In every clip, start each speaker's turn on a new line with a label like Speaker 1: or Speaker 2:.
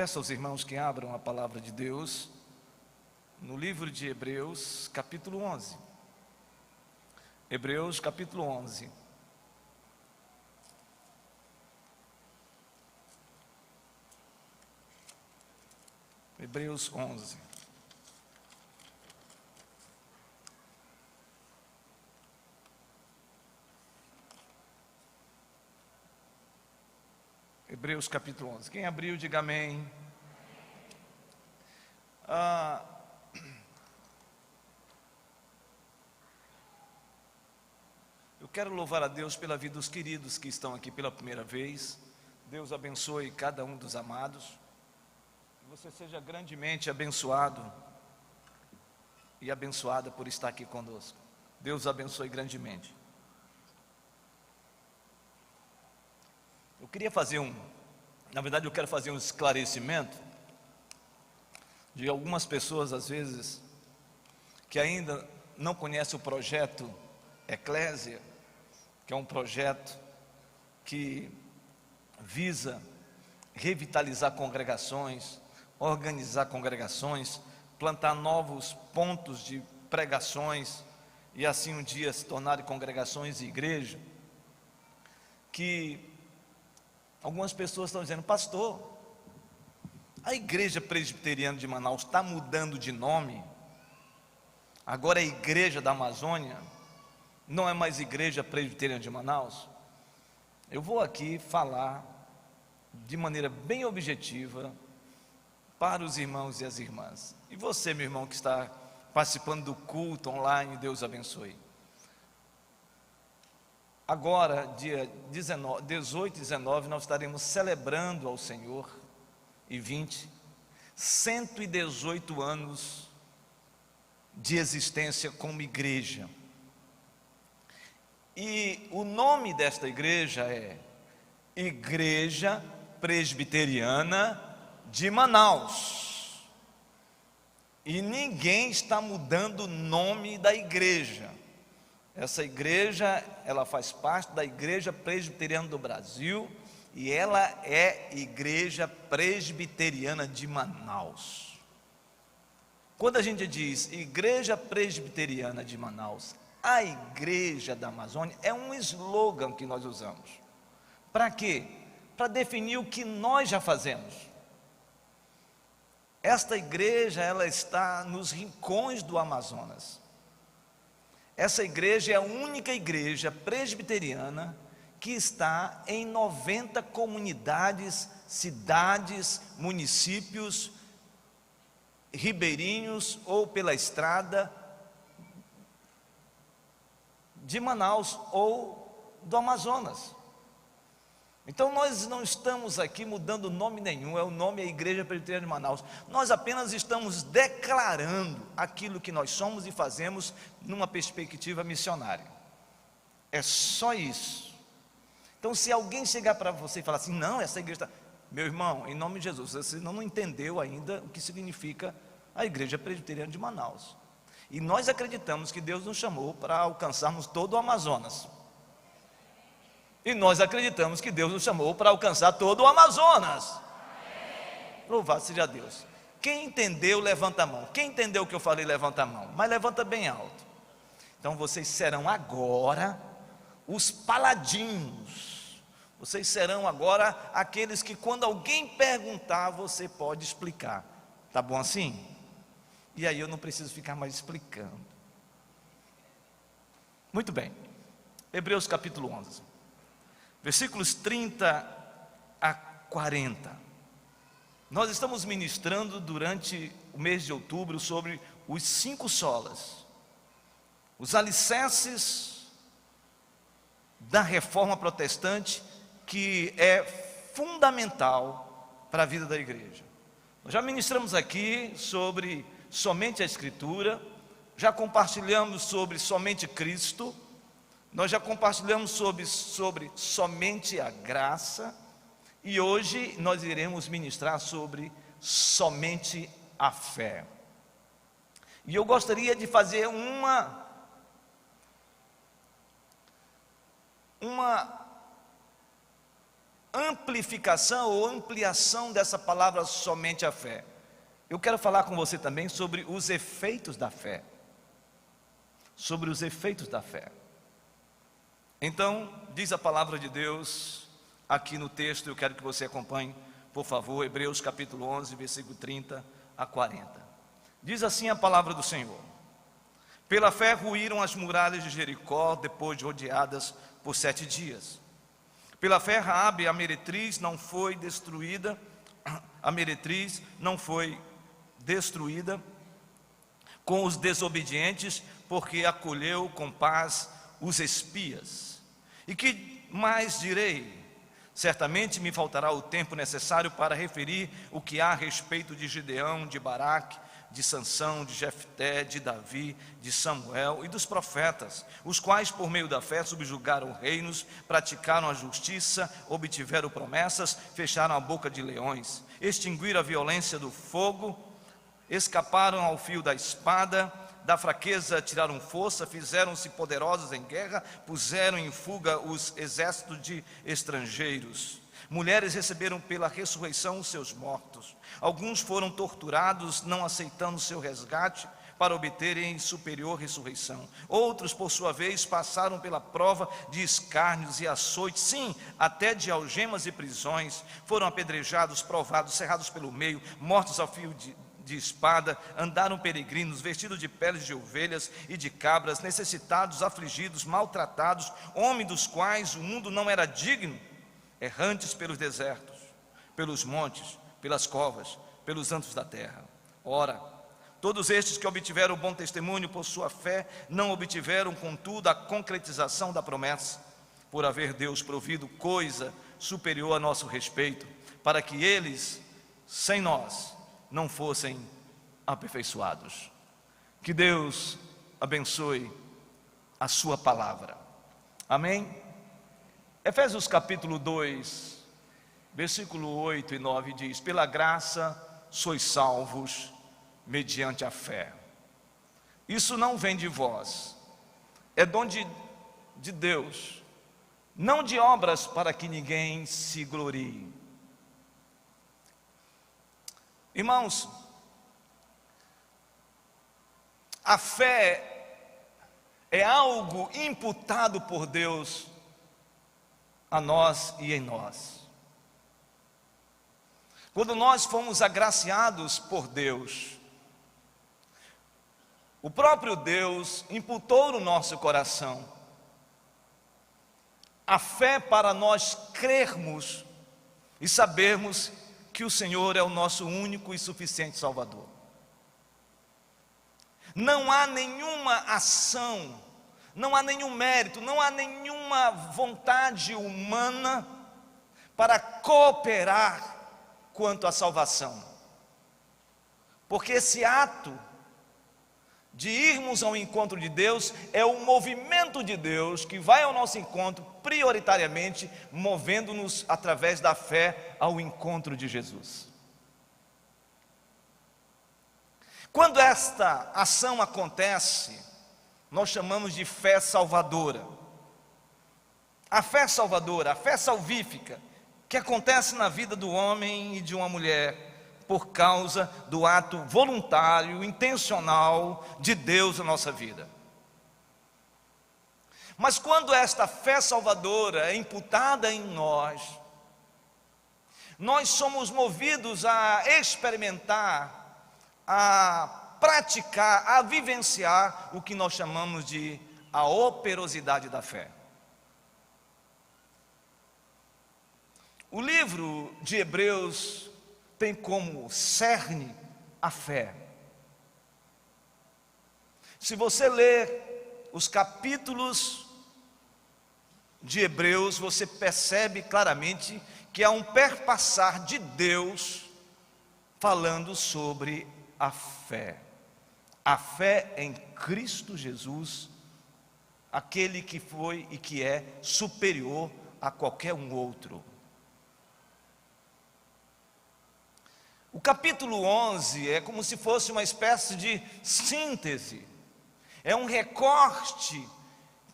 Speaker 1: Peço aos irmãos que abram a palavra de Deus no livro de Hebreus, capítulo 11. Hebreus, capítulo 11. Hebreus 11. Hebreus capítulo 11. Quem abriu, diga amém. Eu quero louvar a Deus pela vida dos queridos que estão aqui pela primeira vez. Deus abençoe cada um dos amados. Que você seja grandemente abençoado e abençoada por estar aqui conosco. Deus abençoe grandemente. Eu queria fazer na verdade eu quero fazer um esclarecimento de algumas pessoas, às vezes, que ainda não conhecem o projeto Eclésia, que é um projeto que visa revitalizar congregações, organizar congregações, plantar novos pontos de pregações e assim um dia se tornarem congregações e igreja, que algumas pessoas estão dizendo: pastor, a igreja presbiteriana de Manaus está mudando de nome, agora é igreja da Amazônia, não é mais igreja presbiteriana de Manaus. Eu vou aqui falar de maneira bem objetiva para os irmãos e as irmãs. E você, meu irmão, que está participando do culto online, Deus abençoe. Agora, dia 18 e 19, nós estaremos celebrando ao Senhor, e 20, 118 anos de existência como igreja. E o nome desta igreja é Igreja Presbiteriana de Manaus. E ninguém está mudando o nome da igreja. Essa igreja, ela faz parte da Igreja Presbiteriana do Brasil e ela é Igreja Presbiteriana de Manaus. Quando a gente diz Igreja Presbiteriana de Manaus, a Igreja da Amazônia, é um slogan que nós usamos. Para quê? Para definir o que nós já fazemos. Esta igreja, ela está nos rincões do Amazonas. Essa igreja é a única igreja presbiteriana que está em 90 comunidades, cidades, municípios ribeirinhos ou pela estrada de Manaus ou do Amazonas. Então nós não estamos aqui mudando nome nenhum, o nome é Igreja Presbiteriana de Manaus. Nós apenas estamos declarando aquilo que nós somos e fazemos numa perspectiva missionária. É só isso. Então se alguém chegar para você e falar assim: não, essa igreja está... Meu irmão, em nome de Jesus, você não entendeu ainda o que significa a Igreja Presbiteriana de Manaus. E nós acreditamos que Deus nos chamou para alcançarmos todo o Amazonas. E nós acreditamos que Deus nos chamou para alcançar todo o Amazonas. Louvado seja Deus. Quem entendeu, levanta a mão. Quem entendeu o que eu falei, levanta a mão. Mas levanta bem alto. Então vocês serão agora os paladinos. Vocês serão agora aqueles que, quando alguém perguntar, você pode explicar. Tá bom assim? E aí eu não preciso ficar mais explicando. Muito bem. Hebreus capítulo 11. Versículos 30 a 40. Nós estamos ministrando durante o mês de outubro sobre os 5 solas, os alicerces da reforma protestante, que é fundamental para a vida da igreja. Nós já ministramos aqui sobre somente a Escritura, já compartilhamos sobre somente Cristo, nós já compartilhamos sobre somente a graça, e hoje nós iremos ministrar sobre somente a fé. E eu gostaria de fazer uma amplificação ou ampliação dessa palavra somente a fé. Eu quero falar com você também sobre os efeitos da fé. Sobre os efeitos da fé. Então, diz a palavra de Deus aqui no texto, eu quero que você acompanhe, por favor, Hebreus capítulo 11, versículo 30 a 40. Diz assim a palavra do Senhor: pela fé ruíram as muralhas de Jericó, depois de rodeadas por 7 dias. Pela fé Raabe, a meretriz, não foi destruída, com os desobedientes, porque acolheu com paz os espias. E que mais direi? Certamente me faltará o tempo necessário para referir o que há a respeito de Gideão, de Baraque, de Sansão, de Jefté, de Davi, de Samuel e dos profetas, os quais por meio da fé subjugaram reinos, praticaram a justiça, obtiveram promessas, fecharam a boca de leões, extinguiram a violência do fogo, escaparam ao fio da espada, da fraqueza tiraram força, fizeram-se poderosos em guerra, puseram em fuga os exércitos de estrangeiros. Mulheres receberam pela ressurreição os seus mortos. Alguns foram torturados, não aceitando seu resgate, para obterem superior ressurreição. Outros, por sua vez, passaram pela prova de escárnios e açoites, sim, até de algemas e prisões. Foram apedrejados, provados, cerrados pelo meio, mortos ao fio de espada, andaram peregrinos, vestidos de peles de ovelhas e de cabras, necessitados, afligidos, maltratados, homens dos quais o mundo não era digno, errantes pelos desertos, pelos montes, pelas covas, pelos antros da terra. Ora, todos estes que obtiveram bom testemunho por sua fé, não obtiveram, contudo, a concretização da promessa, por haver Deus provido coisa superior a nosso respeito, para que eles, sem nós, não fossem aperfeiçoados. Que Deus abençoe a sua palavra. Amém? Efésios capítulo 2, versículo 8 e 9 diz: pela graça sois salvos mediante a fé. Isso não vem de vós, é dom de Deus, não de obras para que ninguém se glorie. Irmãos, a fé é algo imputado por Deus a nós e em nós. Quando nós fomos agraciados por Deus, o próprio Deus imputou no nosso coração a fé para nós crermos e sabermos que o Senhor é o nosso único e suficiente Salvador. Não há nenhuma ação, não há nenhum mérito, não há nenhuma vontade humana para cooperar quanto à salvação, porque esse ato de irmos ao encontro de Deus é o movimento de Deus que vai ao nosso encontro, prioritariamente movendo-nos através da fé ao encontro de Jesus. Quando esta ação acontece, nós chamamos de fé salvadora. A fé salvadora, a fé salvífica, que acontece na vida do homem e de uma mulher, por causa do ato voluntário, intencional de Deus na nossa vida. Mas quando esta fé salvadora é imputada em nós, nós somos movidos a experimentar, a praticar, a vivenciar o que nós chamamos de a operosidade da fé. O livro de Hebreus tem como cerne a fé. Se você ler os capítulos de Hebreus, você percebe claramente que há um perpassar de Deus falando sobre a fé em Cristo Jesus, aquele que foi e que é superior a qualquer um outro. O capítulo 11 é como se fosse uma espécie de síntese, é um recorte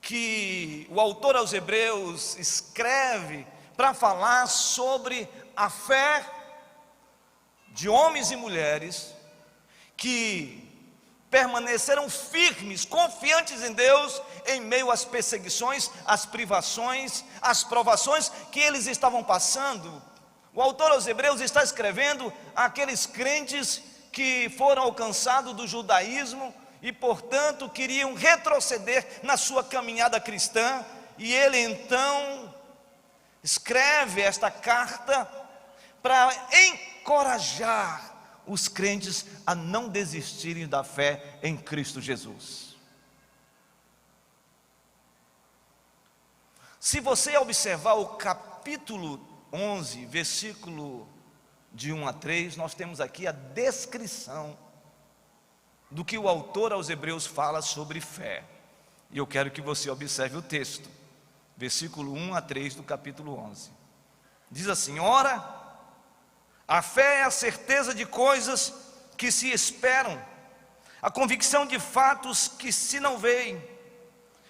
Speaker 1: que o autor aos Hebreus escreve para falar sobre a fé de homens e mulheres que permaneceram firmes, confiantes em Deus, em meio às perseguições, às privações, às provações que eles estavam passando. O autor aos Hebreus está escrevendo àqueles crentes que foram alcançados do judaísmo e, portanto, queriam retroceder na sua caminhada cristã, e ele então escreve esta carta para encorajar os crentes a não desistirem da fé em Cristo Jesus. Se você observar o capítulo 11, versículo de 1 a 3, nós temos aqui a descrição do que o autor aos Hebreus fala sobre fé. E eu quero que você observe o texto, versículo 1 a 3 do capítulo 11. Diz assim: ora, a fé é a certeza de coisas que se esperam, a convicção de fatos que se não veem.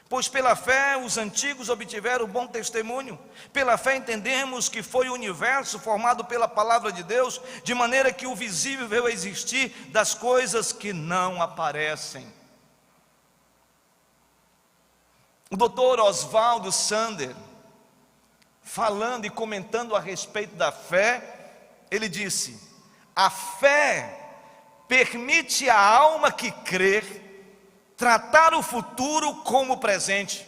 Speaker 1: Pois pela fé os antigos obtiveram bom testemunho. Pela fé entendemos que foi o universo formado pela palavra de Deus, de maneira que o visível veio a existir das coisas que não aparecem. O doutor Oswaldo Sander, falando e comentando a respeito da fé, ele disse: a fé permite à alma que crê tratar o futuro como o presente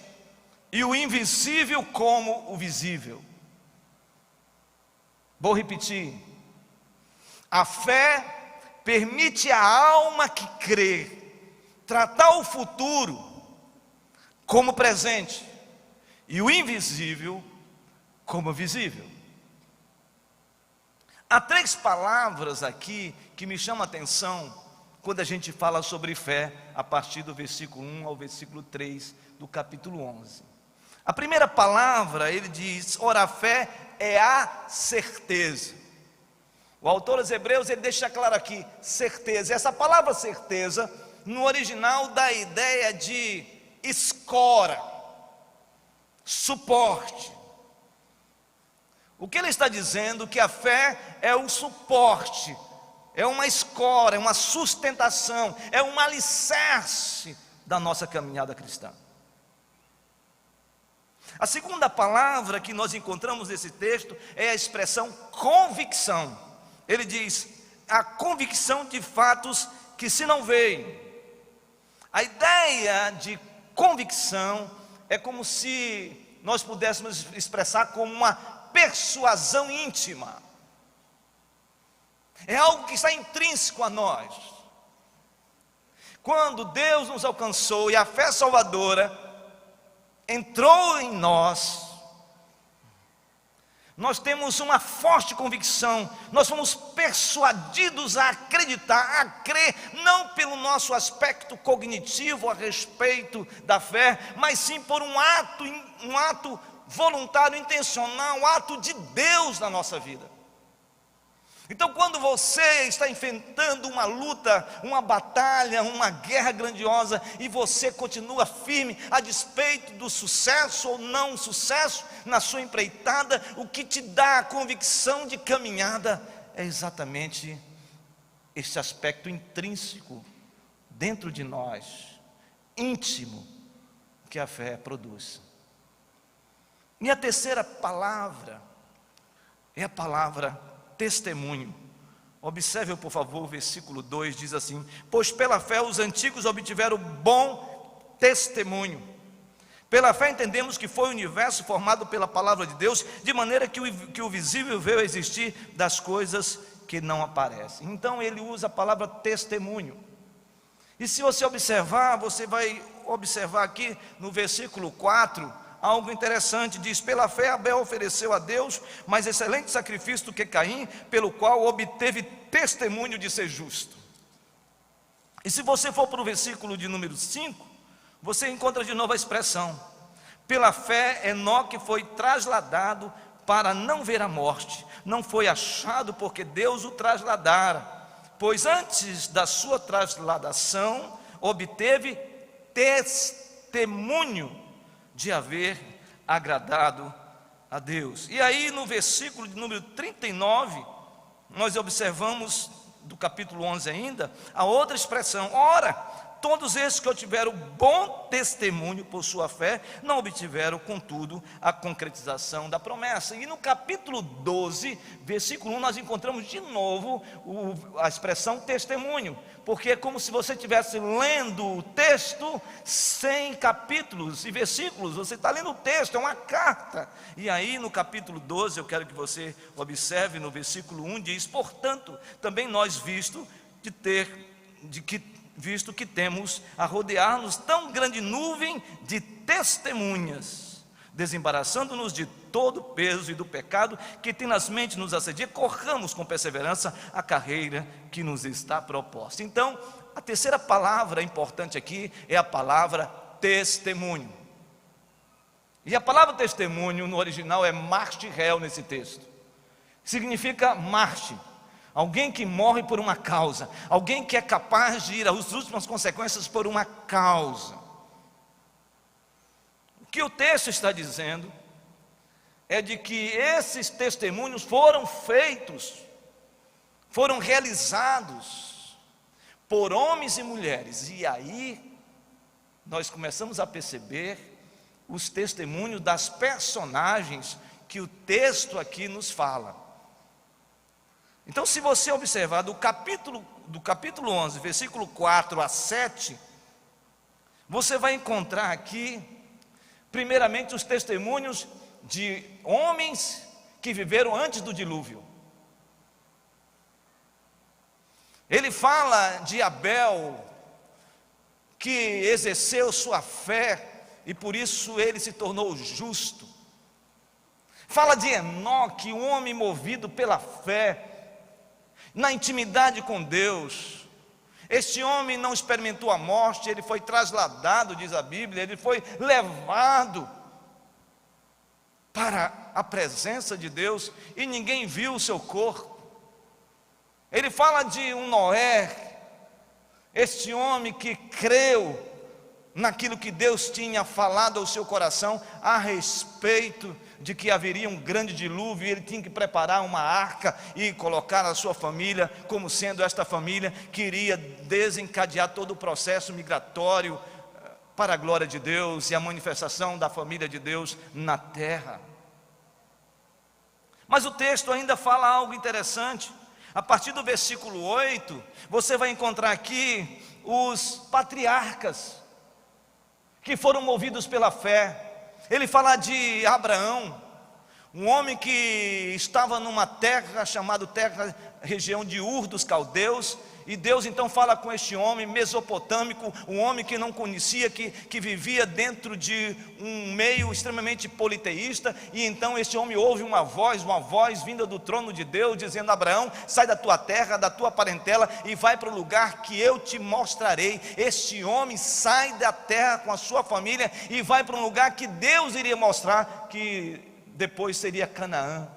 Speaker 1: e o invisível como o visível. Vou repetir: a fé permite à alma que crê tratar o futuro como presente e o invisível como visível. Há 3 palavras aqui que me chamam a atenção quando a gente fala sobre fé, a partir do versículo 1 ao versículo 3 do capítulo 11. A primeira palavra, ele diz: ora, a fé é a certeza. O autor aos Hebreus, ele deixa claro aqui, certeza. Essa palavra certeza, no original, dá a ideia de escora, suporte. O que ele está dizendo? Que a fé é o suporte, é uma escora, é uma sustentação, é um alicerce da nossa caminhada cristã. A segunda palavra que nós encontramos nesse texto é a expressão convicção. Ele diz: a convicção de fatos que se não veem. A ideia de convicção é como se nós pudéssemos expressar como uma persuasão íntima. É algo que está intrínseco a nós. Quando Deus nos alcançou e a fé salvadora entrou em nós, nós temos uma forte convicção, nós fomos persuadidos a acreditar, a crer, não pelo nosso aspecto cognitivo a respeito da fé, mas sim por um ato voluntário, intencional, um ato de Deus na nossa vida. Então, quando você está enfrentando uma luta, uma batalha, uma guerra grandiosa, e você continua firme, a despeito do sucesso ou não sucesso na sua empreitada, o que te dá a convicção de caminhada é exatamente esse aspecto intrínseco dentro de nós, íntimo, que a fé produz. E a terceira palavra é a palavra testemunho. Observe, por favor, o versículo 2 diz assim: pois pela fé os antigos obtiveram bom testemunho. Pela fé entendemos que foi o universo formado pela palavra de Deus, de maneira que o visível veio a existir das coisas que não aparecem. Então ele usa a palavra testemunho. E se você observar, você vai observar aqui no versículo 4, algo interessante. Diz: pela fé Abel ofereceu a Deus mais excelente sacrifício do que Caim, pelo qual obteve testemunho de ser justo. E se você for para o versículo de número 5, você encontra de novo a expressão: pela fé Enoque foi trasladado para não ver a morte, não foi achado porque Deus o trasladara, pois antes da sua trasladação obteve testemunho de haver agradado a Deus. E aí no versículo de número 39, nós observamos, do capítulo 11 ainda, a outra expressão: ora, todos esses que obtiveram bom testemunho por sua fé, não obtiveram, contudo, a concretização da promessa. E no capítulo 12, versículo 1, nós encontramos de novo a expressão testemunho, porque é como se você estivesse lendo o texto sem capítulos e versículos. Você está lendo o texto, é uma carta. E aí no capítulo 12, eu quero que você observe no versículo 1, diz: portanto, também nós visto que temos a rodear-nos tão grande nuvem de testemunhas, desembaraçando-nos de todo o peso e do pecado que tenazmente nos assedia, corramos com perseverança a carreira que nos está proposta. Então, a terceira palavra importante aqui é a palavra testemunho. E a palavra testemunho no original é martirel nesse texto. Significa mártir. Alguém que morre por uma causa, alguém que é capaz de ir às últimas consequências por uma causa. O que o texto está dizendo é de que esses testemunhos foram feitos, foram realizados por homens e mulheres. E aí nós começamos a perceber os testemunhos das personagens que o texto aqui nos fala. Então, se você observar do capítulo 11, versículo 4 a 7, você vai encontrar aqui, primeiramente, os testemunhos de homens que viveram antes do dilúvio. Ele fala de Abel, que exerceu sua fé e por isso ele se tornou justo. Fala de Enoque, um homem movido pela fé, na intimidade com Deus. Este homem não experimentou a morte, ele foi trasladado, diz a Bíblia, ele foi levado para a presença de Deus e ninguém viu o seu corpo. Ele fala de um Noé, este homem que creu naquilo que Deus tinha falado ao seu coração a respeito de que haveria um grande dilúvio, e ele tinha que preparar uma arca e colocar a sua família como sendo esta família que iria desencadear todo o processo migratório para a glória de Deus e a manifestação da família de Deus na terra. Mas o texto ainda fala algo interessante. A partir do versículo 8, você vai encontrar aqui os patriarcas que foram movidos pela fé. Ele fala de Abraão, um homem que estava numa terra chamada região de Ur dos caldeus, e Deus então fala com este homem mesopotâmico, um homem que não conhecia, que vivia dentro de um meio extremamente politeísta, e então este homem ouve uma voz vinda do trono de Deus, dizendo: Abraão, sai da tua terra, da tua parentela, e vai para o lugar que eu te mostrarei. Este homem sai da terra com a sua família, e vai para um lugar que Deus iria mostrar, que depois seria Canaã.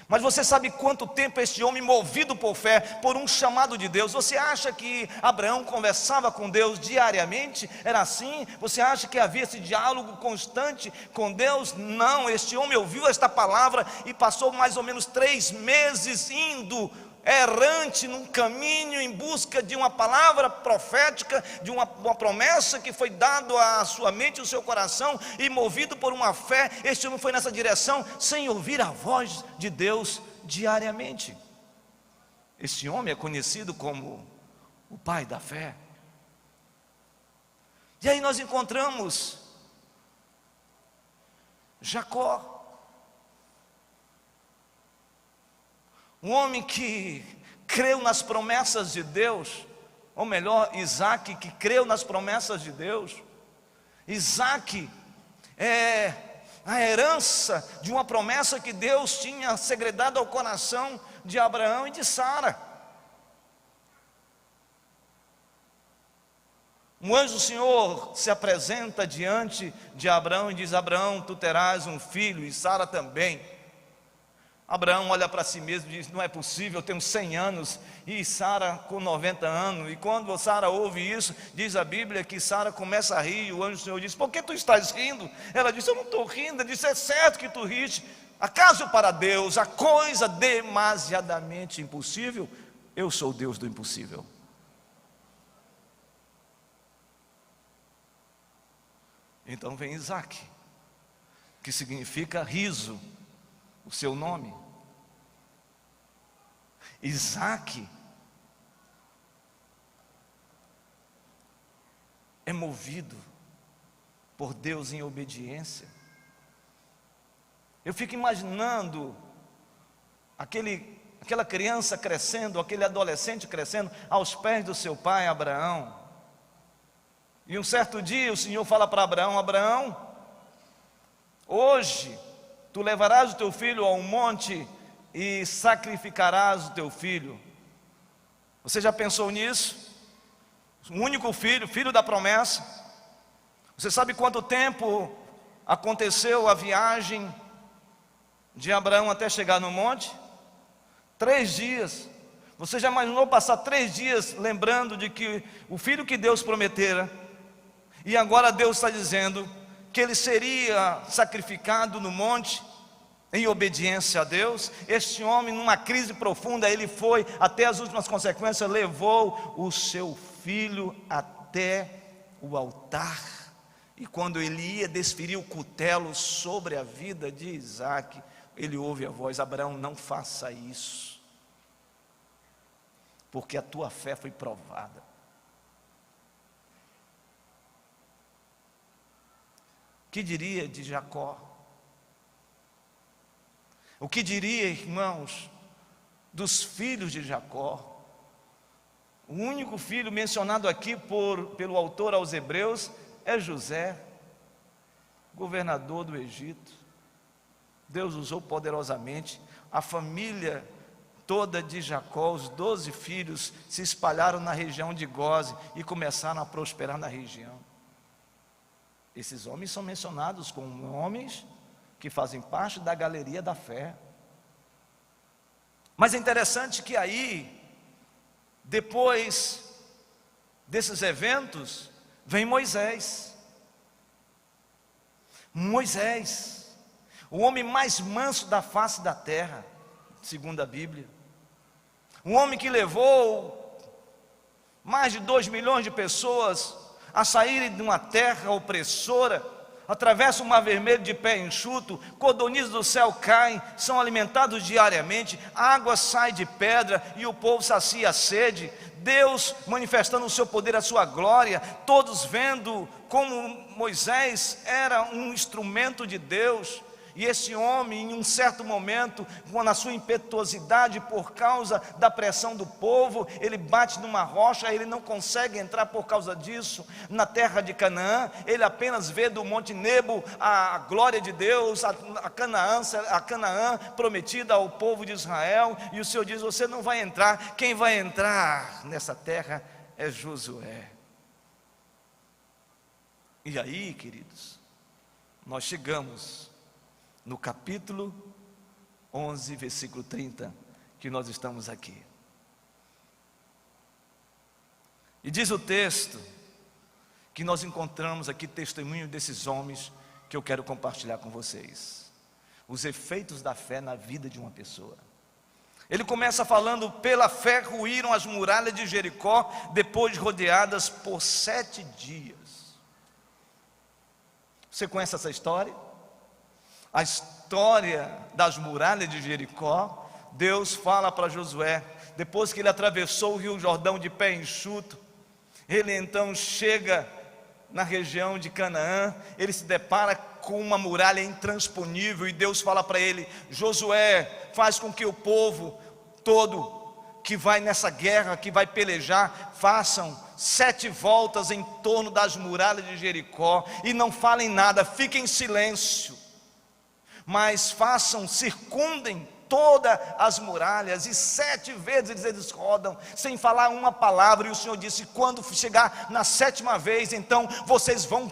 Speaker 1: Mas você sabe quanto tempo este homem, movido por fé, por um chamado de Deus? Você acha que Abraão conversava com Deus diariamente? Era assim? Você acha que havia esse diálogo constante com Deus? Não, este homem ouviu esta palavra e passou mais ou menos 3 meses indo errante num caminho em busca de uma palavra profética, de uma promessa que foi dada à sua mente e ao seu coração, e movido por uma fé, este homem foi nessa direção sem ouvir a voz de Deus diariamente. Este homem é conhecido como o pai da fé. E aí nós encontramos Jacó, um homem que creu nas promessas de Deus, ou melhor, Isaac, que creu nas promessas de Deus. Isaac é a herança de uma promessa que Deus tinha segredado ao coração de Abraão e de Sara. Um anjo do Senhor se apresenta diante de Abraão e diz: Abraão, tu terás um filho, e Sara também. Abraão olha para si mesmo e diz: não é possível, eu tenho 100 anos e Sara com 90 anos. E quando Sara ouve isso, diz a Bíblia que Sara começa a rir. E o anjo do Senhor diz: por que tu estás rindo? Ela disse: eu não estou rindo. Ele disse: é certo que tu riste. Acaso para Deus a coisa demasiadamente impossível? Eu sou o Deus do impossível. Então vem Isaque, que significa riso, o seu nome. Isaque é movido por Deus em obediência. Eu fico imaginando aquela criança crescendo, aquele adolescente crescendo aos pés do seu pai Abraão. E um certo dia o Senhor fala para Abraão: Abraão, hoje tu levarás o teu filho ao monte e sacrificarás o teu filho. Você já pensou nisso? O único filho, filho da promessa. Você sabe quanto tempo aconteceu a viagem de Abraão até chegar no monte? 3 dias. Você já imaginou passar 3 dias lembrando de que o filho que Deus prometera, e agora Deus está dizendo que ele seria sacrificado no monte, em obediência a Deus? Este homem, numa crise profunda, ele foi até as últimas consequências, levou o seu filho até o altar. E quando ele ia desferir o cutelo sobre a vida de Isaque, ele ouve a voz: Abraão, não faça isso, porque a tua fé foi provada. O que diria de Jacó? O que diria, irmãos, dos filhos de Jacó? O único filho mencionado aqui pelo autor aos Hebreus é José, governador do Egito. Deus usou poderosamente. A família toda de Jacó, os 12 filhos, se espalharam na região de Gósen e começaram a prosperar na região. Esses homens são mencionados como homens que fazem parte da galeria da fé. Mas é interessante que aí, depois desses eventos, vem Moisés. Moisés, o homem mais manso da face da terra, segundo a Bíblia. Um homem que levou mais de 2 milhões de pessoas a saírem de uma terra opressora, atravessa o mar vermelho de pé enxuto, codornizes do céu caem, são alimentados diariamente, a água sai de pedra e o povo sacia a sede. Deus manifestando o seu poder, a sua glória, todos vendo como Moisés era um instrumento de Deus. E esse homem, em um certo momento, na sua impetuosidade, por causa da pressão do povo, ele bate numa rocha, ele não consegue entrar por causa disso na terra de Canaã. Ele apenas vê do Monte Nebo a glória de Deus, a Canaã prometida ao povo de Israel. E o Senhor diz: você não vai entrar, quem vai entrar nessa terra é Josué. E aí, queridos, nós chegamos no capítulo 11, versículo 30, que nós estamos aqui. E diz o texto que nós encontramos aqui testemunho desses homens que eu quero compartilhar com vocês. Os efeitos da fé na vida de uma pessoa. Ele começa falando: pela fé ruíram as muralhas de Jericó, depois de rodeadas por 7 dias. Você conhece essa história? A história das muralhas de Jericó. Deus fala para Josué, depois que ele atravessou o rio Jordão de pé enxuto, ele então chega na região de Canaã, ele se depara com uma muralha intransponível, e Deus fala para ele: Josué, faz com que o povo todo que vai nessa guerra, que vai pelejar, façam 7 voltas em torno das muralhas de Jericó, e não falem nada, fiquem em silêncio, mas circundem todas as muralhas, e 7 vezes eles rodam, sem falar uma palavra, e o Senhor disse: quando chegar na 7ª vez, então vocês vão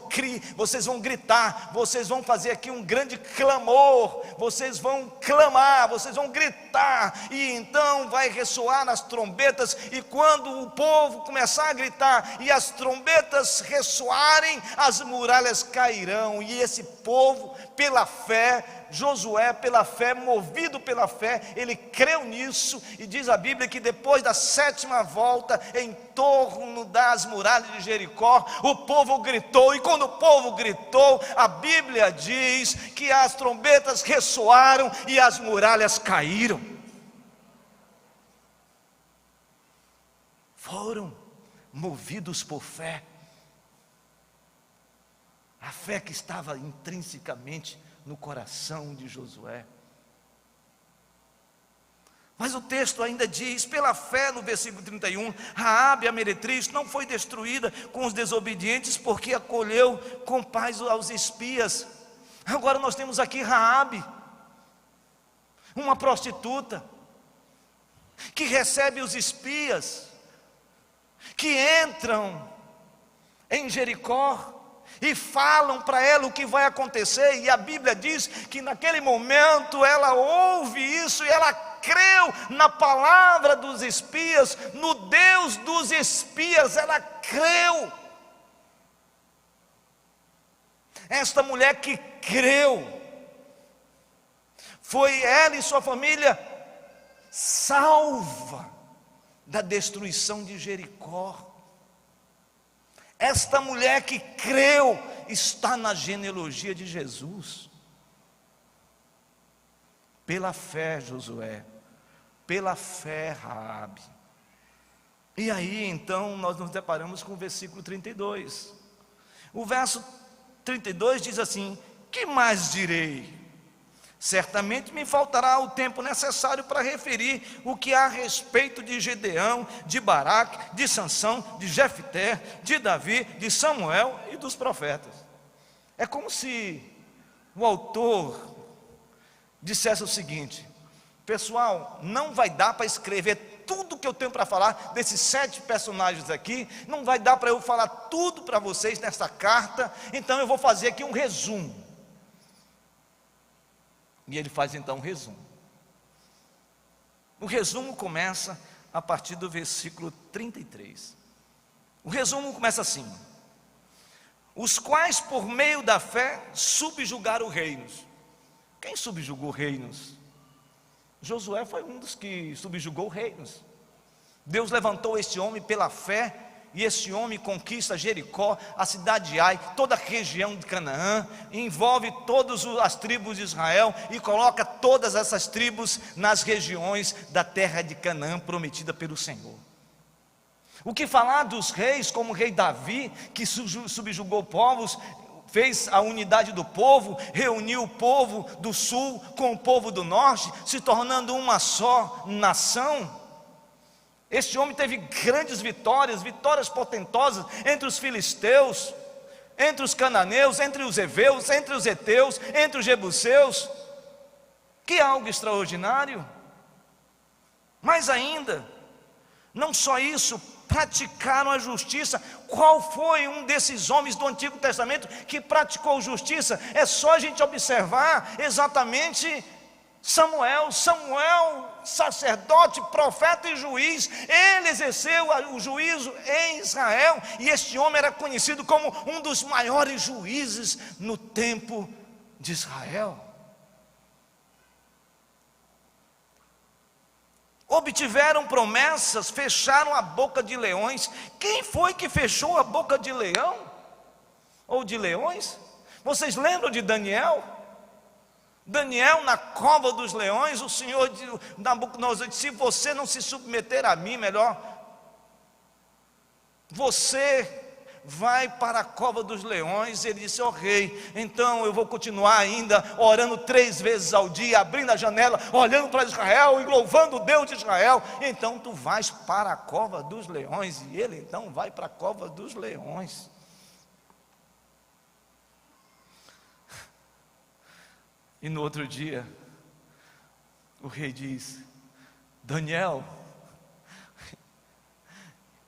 Speaker 1: gritar, vocês vão fazer aqui um grande clamor, vocês vão clamar, vocês vão gritar, e então vai ressoar nas trombetas, e quando o povo começar a gritar, e as trombetas ressoarem, as muralhas cairão, e esse povo, pela fé, Josué, pela fé, movido pela fé, ele creu nisso, e diz a Bíblia que depois da 7ª volta, em torno das muralhas de Jericó, o povo gritou, e quando o povo gritou, a Bíblia diz que as trombetas ressoaram e as muralhas caíram. Foram movidos por fé, a fé que estava intrinsecamente no coração de Josué. Mas o texto ainda diz: pela fé, no versículo 31, Raabe, a meretriz, não foi destruída com os desobedientes, porque acolheu com paz aos espias. Agora nós temos aqui Raabe, uma prostituta, que recebe os espias, que entram em Jericó, e falam para ela o que vai acontecer, e a Bíblia diz que naquele momento ela ouve isso, e ela creu na palavra dos espias, no Deus dos espias, ela creu. Esta mulher que creu, foi ela e sua família salva da destruição de Jericó. Esta mulher que creu está na genealogia de Jesus. Pela fé, Josué, pela fé, Raabe. E aí então nós nos deparamos com o versículo 32. O verso 32 diz assim: que mais direi? Certamente me faltará o tempo necessário para referir o que há a respeito de Gedeão, de Baraque, de Sansão, de Jefté, de Davi, de Samuel e dos profetas. É como se o autor dissesse o seguinte: pessoal, não vai dar para escrever tudo que eu tenho para falar desses 7 personagens aqui, não vai dar para eu falar tudo para vocês nessa carta, então eu vou fazer aqui um resumo. E ele faz então um resumo. O resumo começa a partir do versículo 33. O resumo começa assim: os quais por meio da fé subjugaram reinos. Quem subjugou reinos? Josué foi um dos que subjugou reinos. Deus levantou este homem pela fé, e esse homem conquista Jericó, a cidade de Ai, toda a região de Canaã, envolve todas as tribos de Israel, e coloca todas essas tribos nas regiões da terra de Canaã, prometida pelo Senhor. O que falar dos reis, como o rei Davi, que subjugou povos, fez a unidade do povo, reuniu o povo do sul com o povo do norte, se tornando uma só nação. Este homem teve grandes vitórias, vitórias portentosas entre os filisteus, entre os cananeus, entre os heveus, entre os heteus, entre os jebuseus. Que algo extraordinário! Mas ainda, não só isso, praticaram a justiça. Qual foi um desses homens do Antigo Testamento que praticou justiça? É só a gente observar exatamente Samuel, sacerdote, profeta e juiz. Ele exerceu o juízo em Israel, e este homem era conhecido como um dos maiores juízes no tempo de Israel. Obtiveram promessas, fecharam a boca de leões. Quem foi que fechou a boca de leão? Ou de leões? Vocês lembram de Daniel? Daniel na cova dos leões, o Senhor Nabucodonosor disse: se você não se submeter a mim, melhor, você vai para a cova dos leões. Ele disse: ó rei, então eu vou continuar ainda orando 3 vezes ao dia, abrindo a janela, olhando para Israel e louvando o Deus de Israel. Então tu vais para a cova dos leões. E ele então vai para a cova dos leões. E no outro dia, o rei diz: Daniel,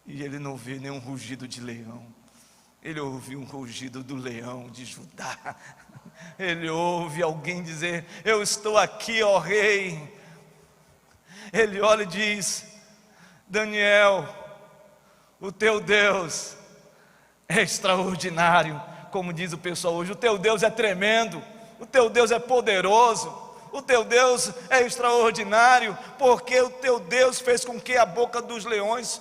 Speaker 1: e ele não vê nenhum rugido de leão, ele ouviu um rugido do leão de Judá. Ele ouve alguém dizer: eu estou aqui, ó rei. Ele olha e diz: Daniel, o teu Deus é extraordinário. Como diz o pessoal hoje, o teu Deus é tremendo, o teu Deus é poderoso, o teu Deus é extraordinário, porque o teu Deus fez com que a boca dos leões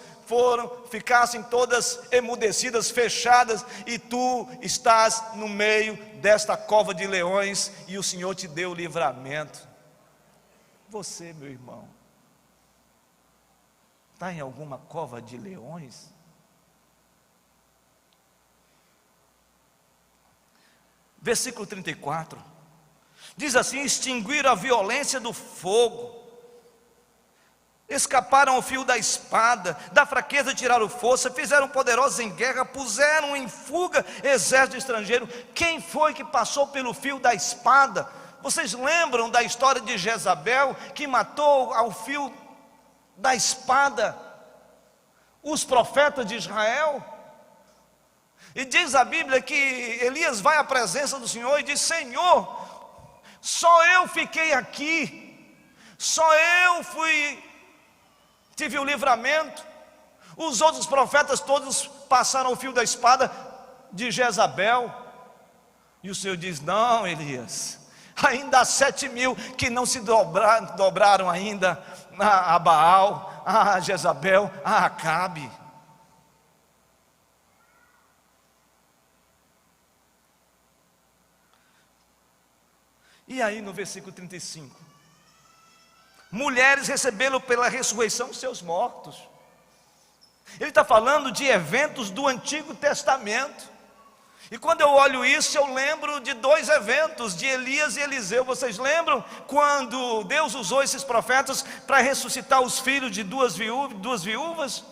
Speaker 1: ficassem todas emudecidas, fechadas, e tu estás no meio desta cova de leões, e o Senhor te deu o livramento. Você, meu irmão, está em alguma cova de leões? Versículo 34 diz assim: extinguiram a violência do fogo, escaparam ao fio da espada, da fraqueza tiraram força, fizeram poderosos em guerra, puseram em fuga exército estrangeiro. Quem foi que passou pelo fio da espada? Vocês lembram da história de Jezabel, que matou ao fio da espada os profetas de Israel? E diz a Bíblia que Elias vai à presença do Senhor e diz: Senhor, só eu fiquei aqui, só eu tive o livramento, os outros profetas todos passaram o fio da espada de Jezabel. E o Senhor diz: não, Elias, ainda há 7.000 que não se dobraram ainda a Baal, a Jezabel, a Acabe. E aí no versículo 35, mulheres receberam pela ressurreição seus mortos. Ele está falando de eventos do Antigo Testamento. E quando eu olho isso, eu lembro de 2 eventos, de Elias e Eliseu. Vocês lembram quando Deus usou esses profetas para ressuscitar os filhos de duas viúvas?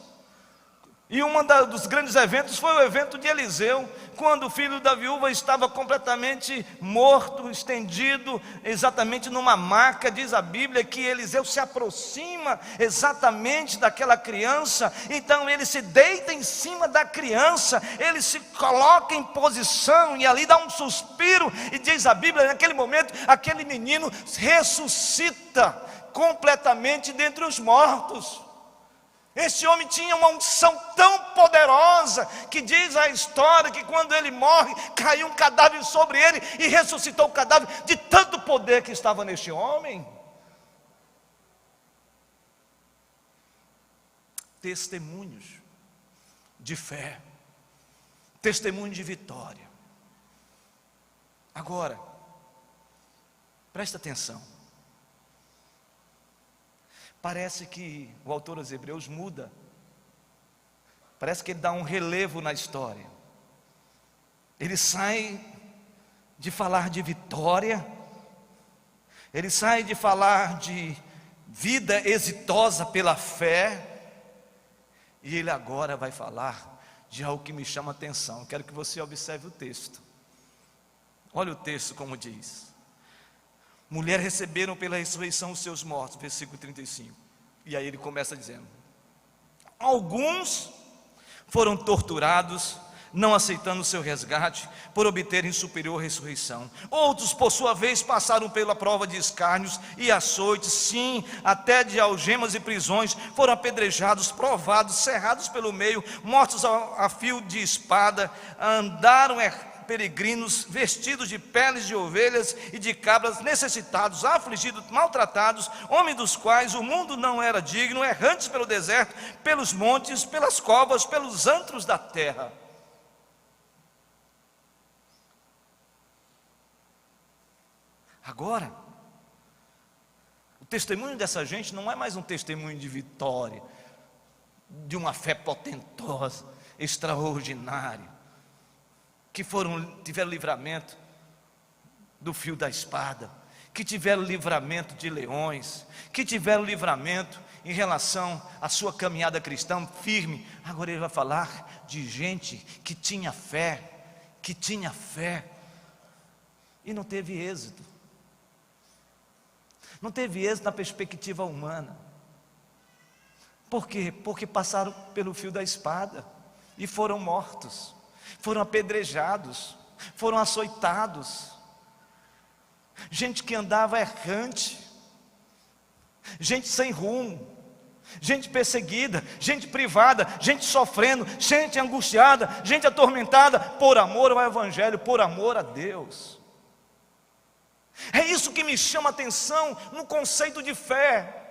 Speaker 1: E dos grandes eventos foi o evento de Eliseu, quando o filho da viúva estava completamente morto, estendido, exatamente numa maca. Diz a Bíblia que Eliseu se aproxima exatamente daquela criança, então ele se deita em cima da criança, ele se coloca em posição e ali dá um suspiro, e diz a Bíblia, naquele momento, aquele menino ressuscita completamente dentre os mortos. Esse homem tinha uma unção tão poderosa, que diz a história que quando ele morre, caiu um cadáver sobre ele e ressuscitou o cadáver, de tanto poder que estava neste homem. Testemunhos de fé, testemunho de vitória. Agora, presta atenção. Parece que o autor aos Hebreus muda, parece que ele dá um relevo na história. Ele sai de falar de vitória, ele sai de falar de vida exitosa pela fé, e ele agora vai falar de algo que me chama a atenção. Eu quero que você observe o texto. Olha o texto como diz: mulheres receberam pela ressurreição os seus mortos, versículo 35. E aí ele começa dizendo: alguns foram torturados, não aceitando o seu resgate, por obterem superior ressurreição. Outros, por sua vez, passaram pela prova de escárnios e açoites, sim, até de algemas e prisões, foram apedrejados, provados, cerrados pelo meio, mortos a fio de espada, andaram peregrinos, vestidos de peles de ovelhas e de cabras, necessitados, afligidos, maltratados, homens dos quais o mundo não era digno, errantes pelo deserto, pelos montes, pelas covas, pelos antros da terra. Agora, o testemunho dessa gente não é mais um testemunho de vitória, de uma fé potentosa, extraordinária, que tiveram livramento do fio da espada, que tiveram livramento de leões, que tiveram livramento em relação à sua caminhada cristã firme. Agora ele vai falar de gente que tinha fé e não teve êxito. Não teve êxito na perspectiva humana. Por quê? Porque passaram pelo fio da espada e foram mortos, foram apedrejados, foram açoitados. Gente que andava errante, gente sem rumo, gente perseguida, gente privada, gente sofrendo, gente angustiada, gente atormentada, por amor ao Evangelho, por amor a Deus. É isso que me chama a atenção no conceito de fé,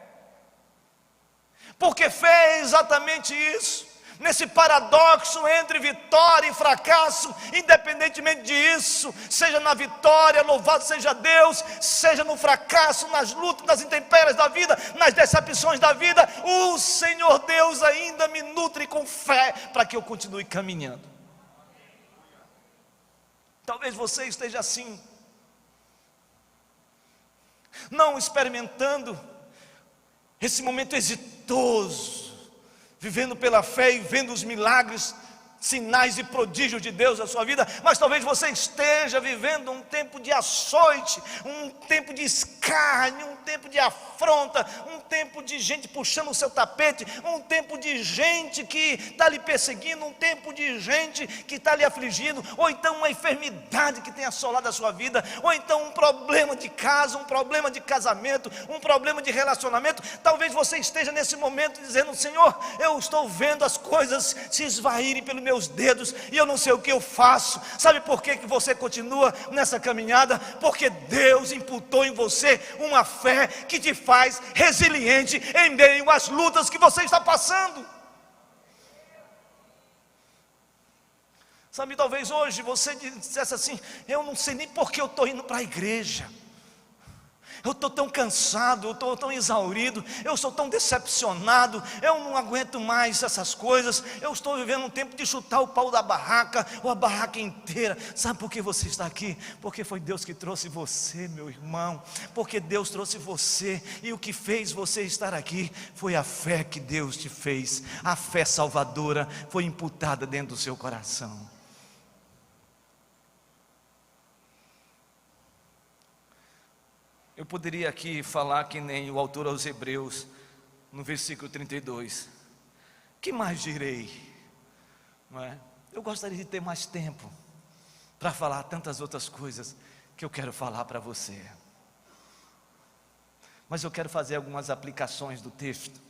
Speaker 1: porque fé é exatamente isso, nesse paradoxo entre vitória e fracasso. Independentemente disso, seja na vitória, louvado seja Deus, seja no fracasso, nas lutas, nas intempéries da vida, nas decepções da vida, o Senhor Deus ainda me nutre com fé, para que eu continue caminhando. Talvez você esteja assim, não experimentando esse momento exitoso, vivendo pela fé e vendo os milagres, sinais e prodígios de Deus na sua vida, mas talvez você esteja vivendo um tempo de açoite, um tempo de escárnio, um tempo de afronta, um tempo de gente puxando o seu tapete, um tempo de gente que está lhe perseguindo, um tempo de gente que está lhe afligindo, ou então uma enfermidade que tem assolado a sua vida, ou então um problema de casa, um problema de casamento, um problema de relacionamento. Talvez você esteja nesse momento dizendo: Senhor, eu estou vendo as coisas se esvaírem pelos meus dedos e eu não sei o que eu faço. Sabe por que você continua nessa caminhada? Porque Deus imputou em você uma fé que te faz resiliente em meio às lutas que você está passando. Sabe, talvez hoje você dissesse assim: eu não sei nem por que eu estou indo para a igreja, eu estou tão cansado, eu estou tão exaurido, eu sou tão decepcionado, eu não aguento mais essas coisas, eu estou vivendo um tempo de chutar o pau da barraca, ou a barraca inteira. Sabe por que você está aqui? Porque foi Deus que trouxe você, meu irmão, porque Deus trouxe você, e o que fez você estar aqui foi a fé que Deus te fez. A fé salvadora foi imputada dentro do seu coração. Eu poderia aqui falar que nem o autor aos Hebreus, no versículo 32. Que mais direi? Não é? Eu gostaria de ter mais tempo para falar tantas outras coisas que eu quero falar para você. Mas eu quero fazer algumas aplicações do texto,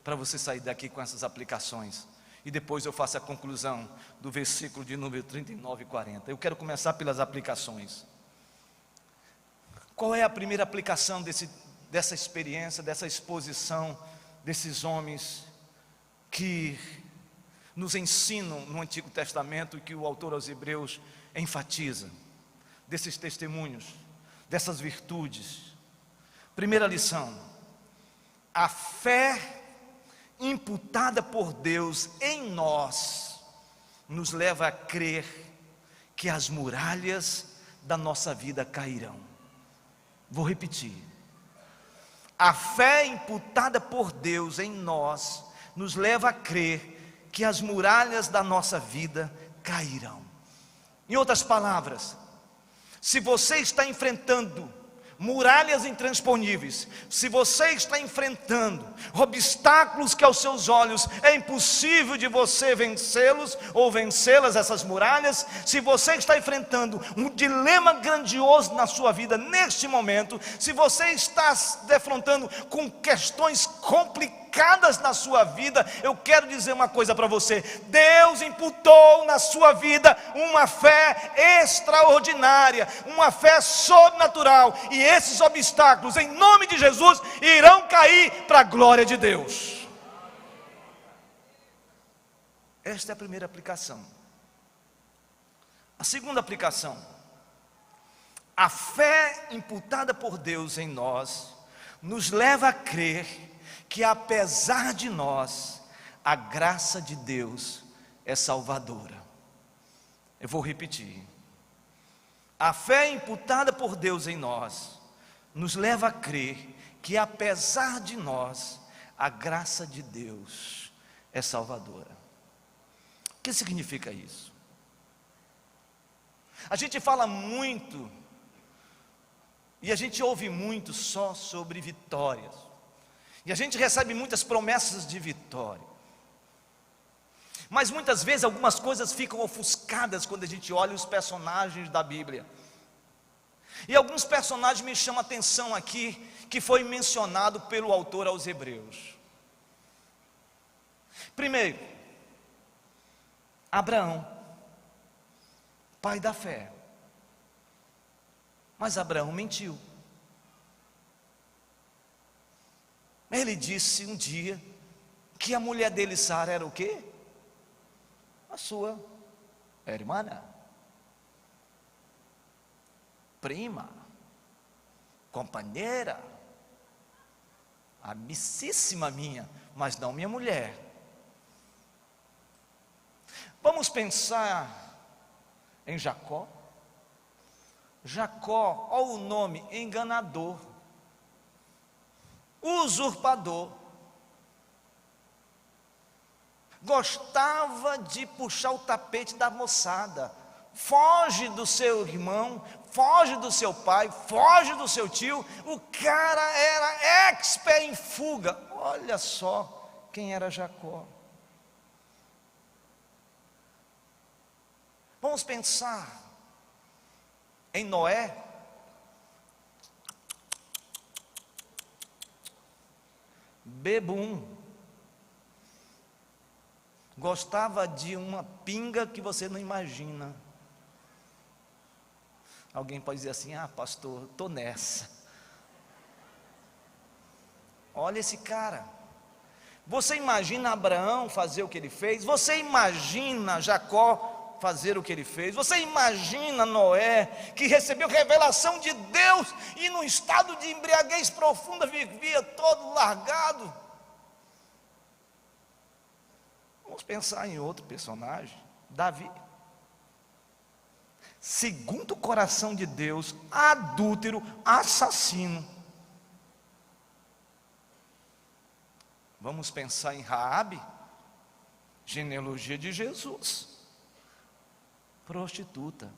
Speaker 1: para você sair daqui com essas aplicações. E depois eu faço a conclusão do versículo de número 39 e 40. Eu quero começar pelas aplicações. Qual é a primeira aplicação dessa experiência, dessa exposição desses homens que nos ensinam no Antigo Testamento e que o autor aos Hebreus enfatiza? Desses testemunhos, dessas virtudes. Primeira lição: a fé imputada por Deus em nós nos leva a crer que as muralhas da nossa vida cairão. Vou repetir: a fé imputada por Deus em nós nos leva a crer que as muralhas da nossa vida cairão. Em outras palavras, se você está enfrentando muralhas intransponíveis, se você está enfrentando obstáculos que aos seus olhos é impossível de você vencê-los ou vencê-las, essas muralhas, se você está enfrentando um dilema grandioso na sua vida neste momento, se você está se defrontando com questões complicadas na sua vida, eu quero dizer uma coisa para você: Deus imputou na sua vida uma fé extraordinária, uma fé sobrenatural, e esses obstáculos, em nome de Jesus, irão cair para a glória de Deus. Esta é a primeira aplicação. A segunda aplicação: a fé imputada por Deus em nós nos leva a crer que, apesar de nós, a graça de Deus é salvadora. Eu vou repetir: a fé imputada por Deus em nós nos leva a crer que, apesar de nós, a graça de Deus é salvadora. O que significa isso? A gente fala muito E a gente ouve muito só sobre vitórias. E a gente recebe muitas promessas de vitória. Mas muitas vezes algumas coisas ficam ofuscadas quando a gente olha os personagens da Bíblia. E alguns personagens me chamam a atenção aqui, que foi mencionado pelo autor aos Hebreus. Primeiro, Abraão, pai da fé. Mas Abraão mentiu. Ele disse um dia que a mulher dele, Sara, era o quê? A sua irmã, prima, companheira, amicíssima minha, mas não minha mulher. Vamos pensar em Jacó. Jacó, olha o nome, enganador, usurpador, gostava de puxar o tapete da moçada, foge do seu irmão, foge do seu pai, foge do seu tio. O cara era expert em fuga. Olha só quem era Jacó. Vamos pensar em Noé. Bebum, gostava de uma pinga que você não imagina. Alguém pode dizer assim: ah, pastor, estou nessa. Olha esse cara. Você imagina Abraão fazer o que ele fez? Você imagina Jacó fazer o que ele fez? Você imagina Noé, que recebeu revelação de Deus e num estado de embriaguez profunda vivia todo largado? Vamos pensar em outro personagem, Davi. Segundo o coração de Deus, adúltero, assassino. Vamos pensar em Raabe, genealogia de Jesus, prostituta.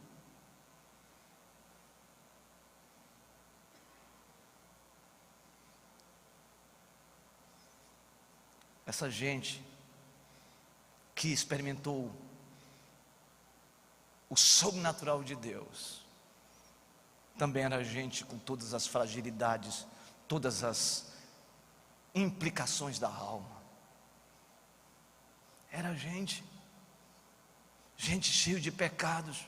Speaker 1: Essa gente que experimentou o sobrenatural de Deus, também era gente com todas as fragilidades, todas as implicações da alma. Era gente cheia de pecados.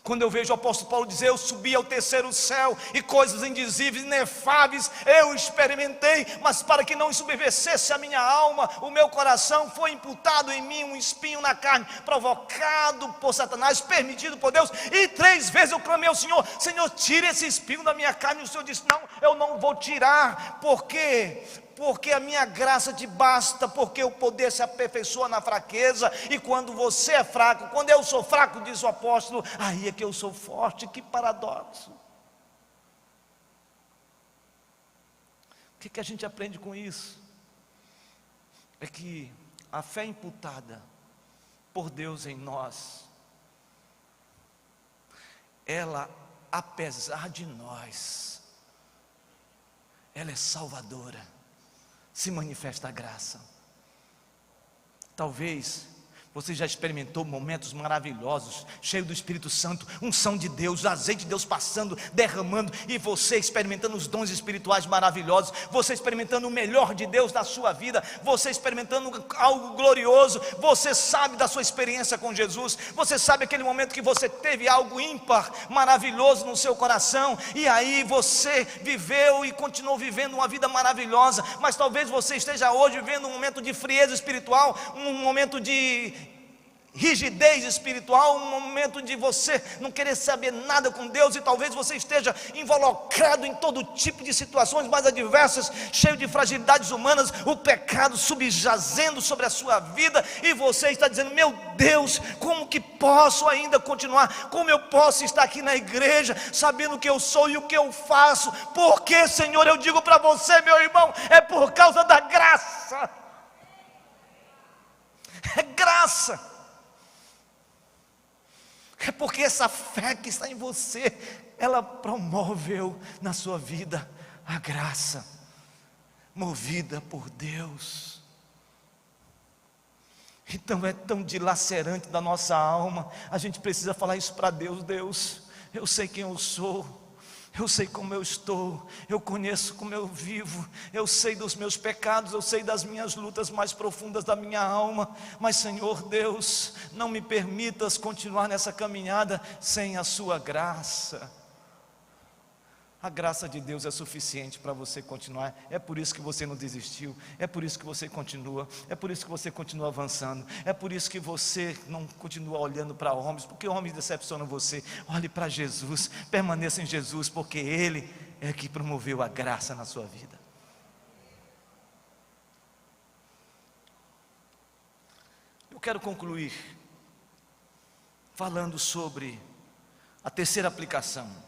Speaker 1: Quando eu vejo o apóstolo Paulo dizer: eu subi ao terceiro céu e coisas indizíveis, inefáveis eu experimentei, mas para que não ensubmecesse a minha alma, o meu coração, foi imputado em mim um espinho na carne, provocado por Satanás, permitido por Deus. E 3 vezes eu clamei ao Senhor: Senhor, tira esse espinho da minha carne. E o Senhor disse: não, eu não vou tirar. Por quê? Porque a minha graça te basta, porque o poder se aperfeiçoa na fraqueza. E quando você é fraco, quando eu sou fraco, diz o apóstolo, aí é que eu sou forte. Que paradoxo. O que a gente aprende com isso? É que a fé imputada por Deus em nós, ela, apesar de nós, ela é salvadora. Se manifesta a graça. Talvez você já experimentou momentos maravilhosos, cheio do Espírito Santo, unção de Deus, azeite de Deus passando, derramando, e você experimentando os dons espirituais maravilhosos, você experimentando o melhor de Deus na sua vida, você experimentando algo glorioso. Você sabe da sua experiência com Jesus, você sabe aquele momento que você teve algo ímpar, maravilhoso no seu coração, e aí você viveu e continuou vivendo uma vida maravilhosa. Mas talvez você esteja hoje vivendo um momento de frieza espiritual, um momento de rigidez espiritual, um momento de você não querer saber nada com Deus, e talvez você esteja involucrado em todo tipo de situações mais adversas, cheio de fragilidades humanas, o pecado subjazendo sobre a sua vida, e você está dizendo: meu Deus, como que posso ainda continuar? Como eu posso estar aqui na igreja, sabendo o que eu sou e o que eu faço? Porque, Senhor, eu digo para você, meu irmão, é por causa da graça. É graça. É porque essa fé que está em você, ela promoveu na sua vida a graça, movida por Deus. Então é tão dilacerante da nossa alma, a gente precisa falar isso para Deus. Deus, eu sei quem eu sou, eu sei como eu estou, eu conheço como eu vivo, eu sei dos meus pecados, eu sei das minhas lutas mais profundas da minha alma, mas Senhor Deus, não me permitas continuar nessa caminhada sem a sua graça. A graça de Deus é suficiente para você continuar. É por isso que você não desistiu, é por isso que você continua, é por isso que você continua avançando, é por isso que você não continua olhando para homens, porque homens decepcionam você. Olhe para Jesus, permaneça em Jesus, porque Ele é que promoveu a graça na sua vida. Eu quero concluir falando sobre a terceira aplicação.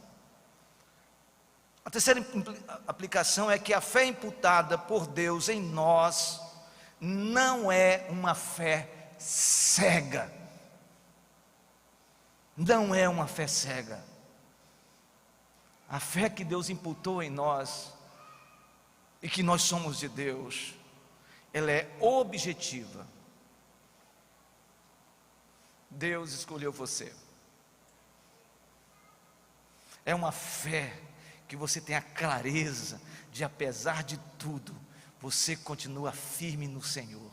Speaker 1: A terceira aplicação é que a fé imputada por Deus em nós não é uma fé cega. Não é uma fé cega. A fé que Deus imputou em nós e que nós somos de Deus, ela é objetiva. Deus escolheu você. É uma fé que você tem a clareza de, apesar de tudo, você continua firme no Senhor.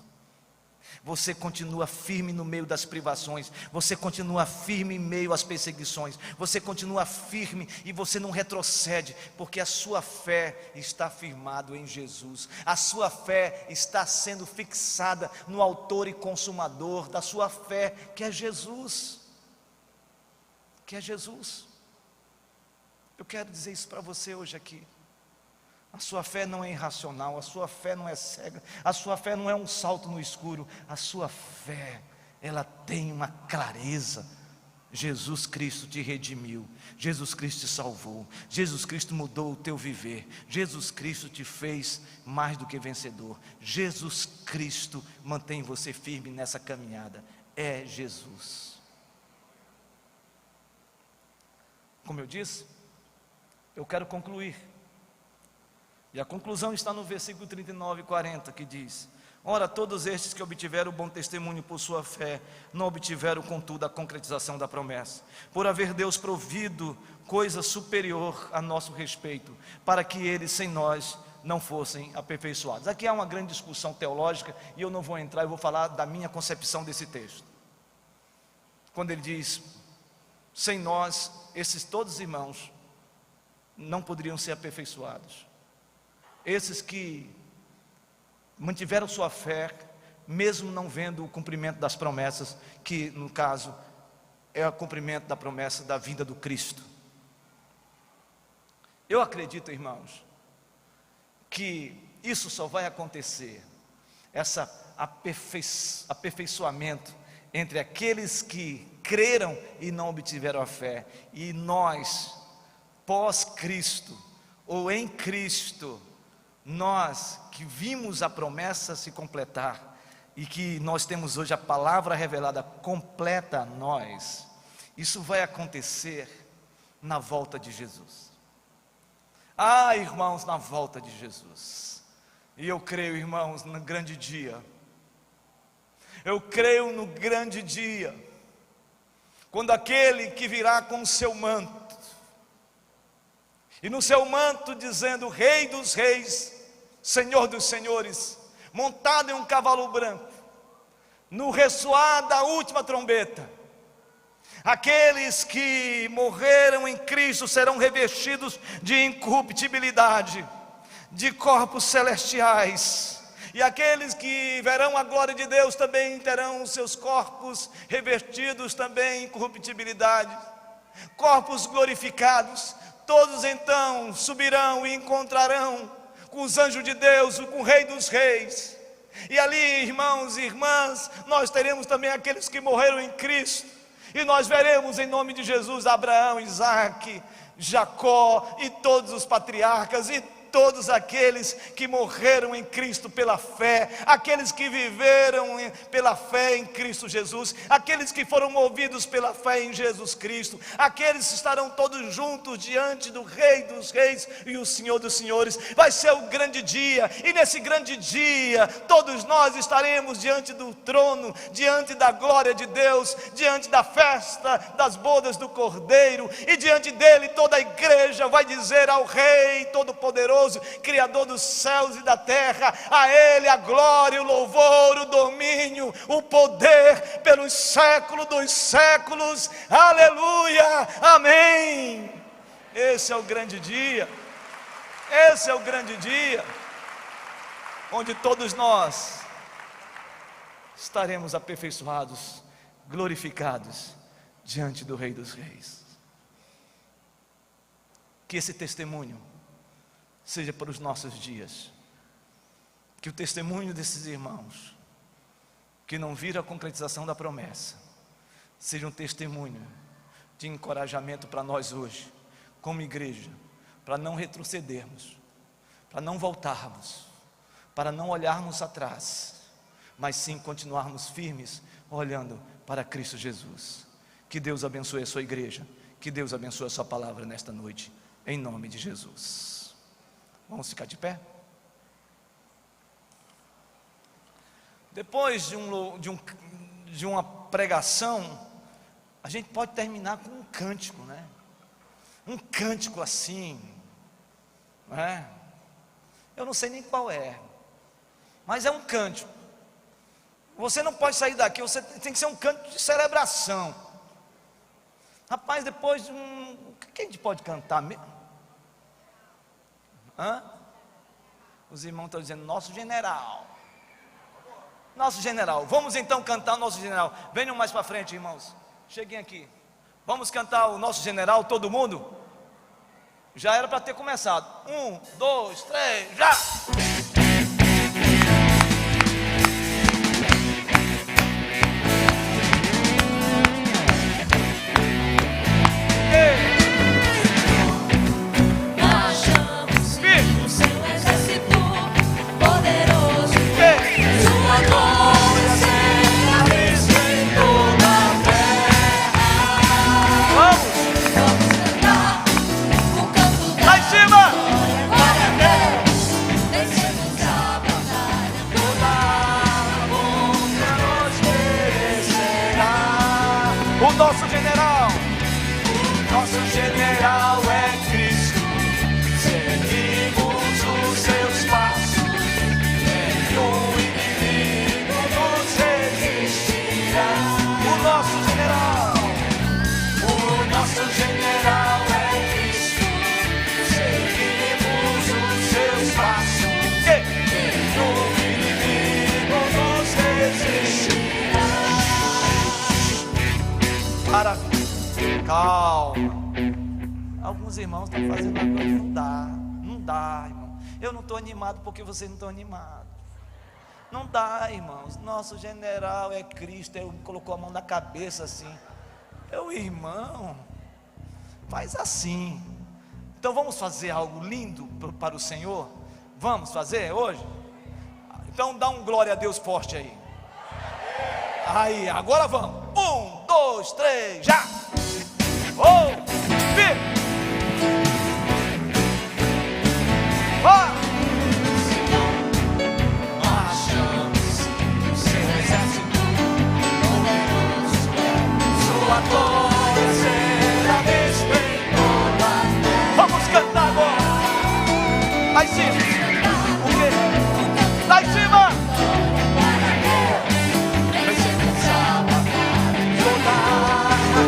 Speaker 1: Você continua firme no meio das privações, você continua firme em meio às perseguições, você continua firme e você não retrocede, porque a sua fé está firmada em Jesus. A sua fé está sendo fixada no autor e consumador da sua fé, que é Jesus. Que é Jesus. Eu quero dizer isso para você hoje aqui. A sua fé não é irracional, a sua fé não é cega, a sua fé não é um salto no escuro, a sua fé, ela tem uma clareza. Jesus Cristo te redimiu, Jesus Cristo te salvou, Jesus Cristo mudou o teu viver, Jesus Cristo te fez mais do que vencedor, Jesus Cristo mantém você firme nessa caminhada, é Jesus. Como eu disse, eu quero concluir, e a conclusão está no versículo 39 e 40, que diz: ora, todos estes que obtiveram o bom testemunho por sua fé, não obtiveram contudo a concretização da promessa, por haver Deus provido coisa superior a nosso respeito, para que eles sem nós não fossem aperfeiçoados. Aqui há uma grande discussão teológica, e eu não vou entrar, eu vou falar da minha concepção desse texto. Quando ele diz, sem nós, esses todos irmãos não poderiam ser aperfeiçoados. Esses que mantiveram sua fé, mesmo não vendo o cumprimento das promessas, que no caso é o cumprimento da promessa da vinda do Cristo. Eu acredito, irmãos, que isso só vai acontecer, esse aperfeiçoamento entre aqueles que creram e não obtiveram a fé, e nós, pós-Cristo, ou em Cristo, nós que vimos a promessa se completar, e que nós temos hoje a palavra revelada completa a nós, isso vai acontecer na volta de Jesus. Ah, irmãos, na volta de Jesus. E eu creio, irmãos, no grande dia. Eu creio no grande dia, quando aquele que virá com o seu manto, e no seu manto dizendo, Rei dos reis, Senhor dos senhores, montado em um cavalo branco, no ressoar da última trombeta, aqueles que morreram em Cristo serão revestidos de incorruptibilidade, de corpos celestiais, e aqueles que verão a glória de Deus também terão os seus corpos revestidos também em incorruptibilidade, corpos glorificados. Todos então subirão e encontrarão com os anjos de Deus, com o Rei dos reis, e ali, irmãos e irmãs, nós teremos também aqueles que morreram em Cristo, e nós veremos em nome de Jesus Abraão, Isaque, Jacó e todos os patriarcas, e todos aqueles que morreram em Cristo pela fé, aqueles que viveram pela fé em Cristo Jesus, aqueles que foram movidos pela fé em Jesus Cristo, aqueles estarão todos juntos diante do Rei dos Reis e o Senhor dos Senhores. Vai ser o grande dia, e nesse grande dia, todos nós estaremos diante do trono, diante da glória de Deus, diante da festa das bodas do Cordeiro, e diante dele toda a igreja vai dizer ao Rei Todo-Poderoso, Criador dos céus e da terra: a Ele a glória, o louvor, o domínio, o poder pelos séculos dos séculos. Aleluia, amém. Esse é o grande dia, esse é o grande dia, onde todos nós estaremos aperfeiçoados, glorificados diante do Rei dos Reis. Que esse testemunho seja para os nossos dias, que o testemunho desses irmãos que não viram a concretização da promessa seja um testemunho de encorajamento para nós hoje, como igreja, para não retrocedermos, para não voltarmos, para não olharmos atrás, mas sim continuarmos firmes, olhando para Cristo Jesus. Que Deus abençoe a sua igreja, que Deus abençoe a sua palavra nesta noite, em nome de Jesus. Vamos ficar de pé? Depois de uma pregação, a gente pode terminar com um cântico, né? Um cântico assim, não é? Eu não sei nem qual é, mas é um cântico. Você não pode sair daqui, você tem que ser um canto de celebração. Rapaz, depois de o que a gente pode cantar mesmo? Os irmãos estão dizendo: nosso general. Nosso general. Vamos então cantar o nosso general. Venham mais para frente, irmãos. Cheguem aqui. Vamos cantar o nosso general, todo mundo? Já era para ter começado. 1, 2, 3, já! Calma. Alguns irmãos estão fazendo uma coisa, não dá, irmão. Eu não estou animado porque vocês não estão animados. Não dá, irmãos. Nosso general é Cristo. Ele colocou a mão na cabeça assim. Irmão, faz assim. Então vamos fazer algo lindo para o Senhor? Vamos fazer hoje? Então dá um glória a Deus forte aí. Aí, agora vamos. 1, 2, 3, já! Oh, firme! Marchamos, seu exército poderoso, sua glória será vista em toda a terra. Vamos cantar agora! Lá em cima! O quê? Lá em cima!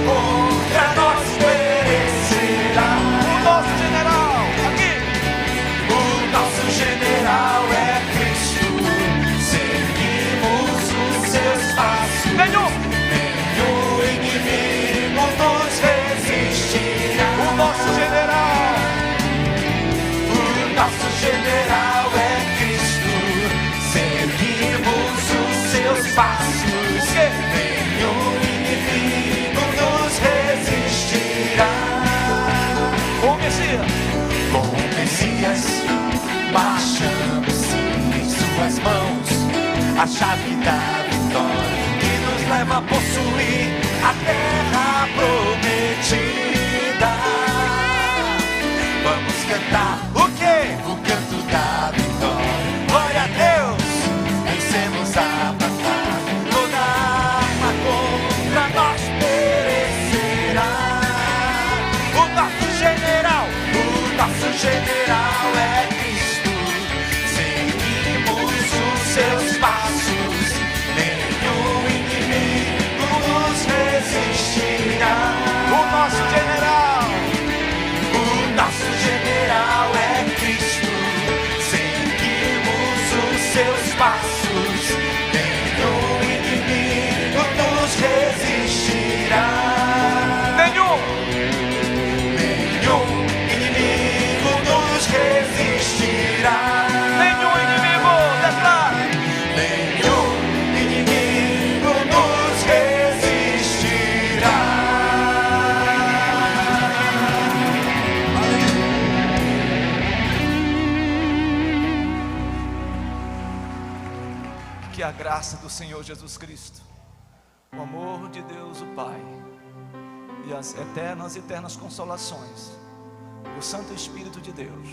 Speaker 1: Contra nós. nosso general.
Speaker 2: O nosso general é Cristo. Seguimos os seus passos. Nenhum inimigo nos resistirá.
Speaker 1: Nenhum
Speaker 2: inimigo nos resistirá.
Speaker 1: inimigo, declara.
Speaker 2: Nenhum inimigo nos resistirá.
Speaker 1: Que a graça do Senhor Jesus Cristo, o amor de Deus o Pai e as eternas consolações do Santo Espírito de Deus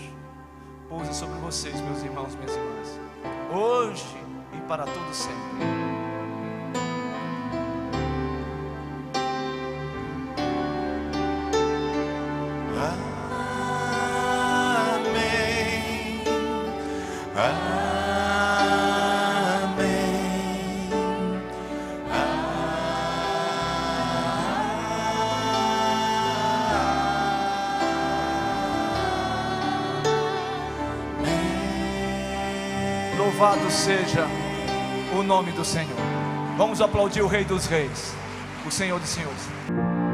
Speaker 1: pouse sobre vocês, meus irmãos, minhas irmãs, hoje e para todo sempre.
Speaker 2: Amém. Amém.
Speaker 1: Louvado seja o nome do Senhor. Vamos aplaudir o Rei dos Reis, o Senhor dos Senhores.